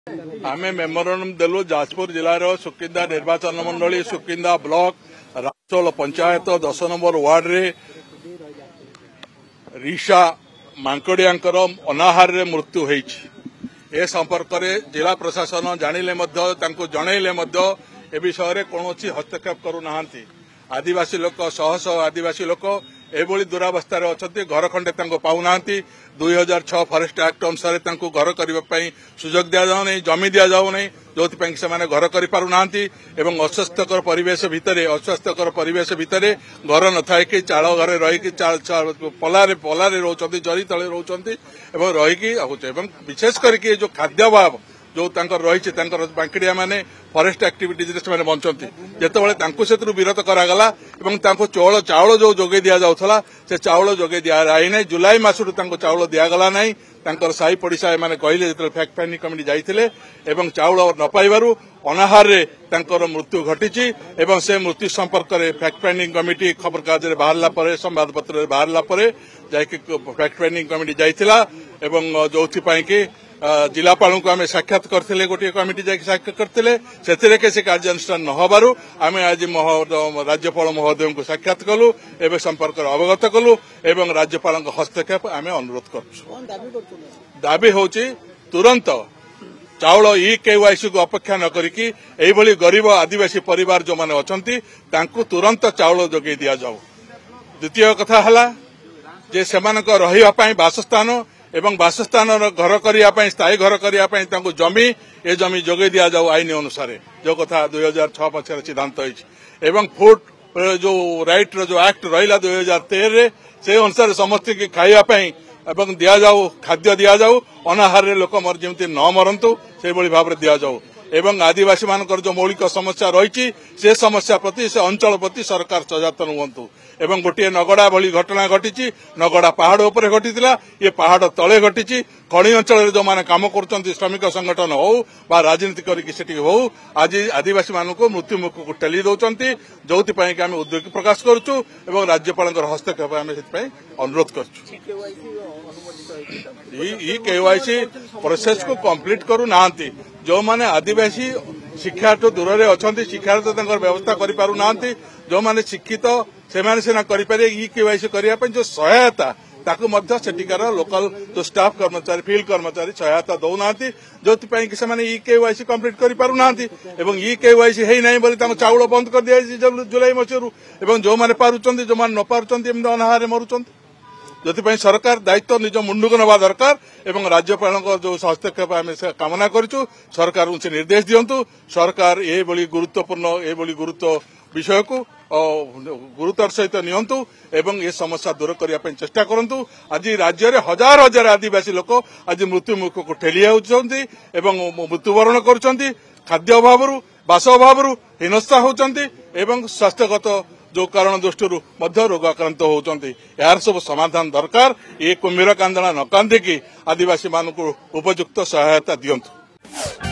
आम मेमोरांडम देलु जाजपुर जिलार सुकिंदा निर्वाचन मंडली Sukinda block Rajol panchayat 10 number ward रे ऋषा मांकड़ियांकर अनाहार रे मृत्यु होईछि। ए संपर्क में जिला प्रशासन जानिले जनइले ए विषय कौन हस्तक्षेप करूना। आदिवासी लोक शह शह आदिवासी लोक एभली दुरावस्था अच्छा घर खंडे पाऊना। 2006 फॉरेस्ट एक्ट अनुसार घर करने सुजोग दि जाऊना जमी दि जाऊना जो घर कर पारना अस्वास्थ्यकर परिवेश भितर घर न था कि चाल घर रही पलारे रोचंती जरी तले रोचंती रहीकि विशेष करके जो खाद्याभाव जो रही बांकड़िया माने फॉरेस्ट एक्टिविटीज से बंचती जितेबाला से विरत करागला चौल चाउल जो जोगे दि जाऊला से चाउल जोगे दिखाई जुलाई मसरू चाउल दिगला ना साई पड़िशा मैंने कहले जो फैक्ट फाइंडिंग कमिटी जाइए चाउल न पाइबारु अनाहार मृत्यु घटी से मृत्यु संपर्क में फैक्ट फाइंडिंग कमिटी खबर कागज बाहर संवादपत्र बाहर फैक्ट फाइंडिंग कमिटी जाइला जो कि जिलापाल को आम साक्षात करते गोटे कमिटी जाकि साक्षात करते से किसी कार्यानुष्ठान न होबारु आम आज राज्यपाल महोदय को साक्षात कलु एवं संपर्क अवगत कलु एवं राज्यपाल हस्तक्षेप आम अनुरोध करूँ। दाबी होची तुरंत चाउल केवाईसी को अपेक्षा न करिकी एभली गरीब आदिवासी परिवार जो माने अछंती तांकु तुरंत चाउल जोगे दिया जाऊ। द्वितीय कथा हला जे सेमानक रहिबा पई बासस्थान एवं बासस्थान घर करने स्थायी घर करने जमी ए जमी जोगे दि जाऊ आईन अनुसार जो कथा 2006 पक्षर सिद्धांत एवं फूड जो राइट जो एक्ट रहा 2013 से अनुसार समस्त की खावाई एवं दि जाऊ खाद्य दि जाऊ अनाहार लोक जमी न मरतु से भाव में दि जाऊ एवं आदिवासी मानकर जो मौलिक समस्या रही से समस्या प्रति से अंचल प्रति सरकार सचेतन हुंतु एवं गोटे नगड़ा भली घटना घटी नगड़ा पहाड़ उपर घटी ये पहाड़ तले घटी खड़ी अंचल जो माने काम कर श्रमिक संगठन हो बा राजनीति करके हो आज आदिवासी मान मृत्यु मुख को ठेली दौरान जो आम उद्वेग प्रकाश करुँ राज्यपाल हस्तक्षेप आम से अनुरोध करुँ। केवाईसी प्रोसेस को कंप्लीट करूना जो माने आदिवासी शिक्षा तो दूर में अच्छा शिक्षा तो व्यवस्था करें जो माने शिक्षित से सीना करें केवाईसी करने जो सहायता सेटिकार लोकल जो स्टाफ कर्मचारी फील्ड कर्मचारी सहायता दौना जो केवाईसी कंप्लीट करें केवाईसी है ना चाउल बंद कर दिया जुलाई मसीह जो मैंने पार्टी जो मैंने न पार्टी अनाहार मरुंच जो सरकार दायित्व निज मुंडक नवा दरकार एवं राज्यपाल जो हस्तक्षेप आम कामना करूँ सरकार उनसे निर्देश दिंतु सरकार ये गुरुत्वपूर्ण ये गुरुत्व विषय को गुरुतर सहित नियंतु एवं ये समस्या दूर करने चेष्टा करंतु। आज राज्य में हजार हजार आदिवासी लोक आज मृत्यु मुख को ठेली होती मृत्युवरण कर खाद्य अभाव बास अभाव हीनस्था होती स्वास्थ्यगत जो कारण दृष्टि रोग आक्रांत होती यार सब समाधान दरकार। ये कुम्भीर कांदना न कांदिकी आदिवासी मानक उपयुक्त सहायता दियंतु।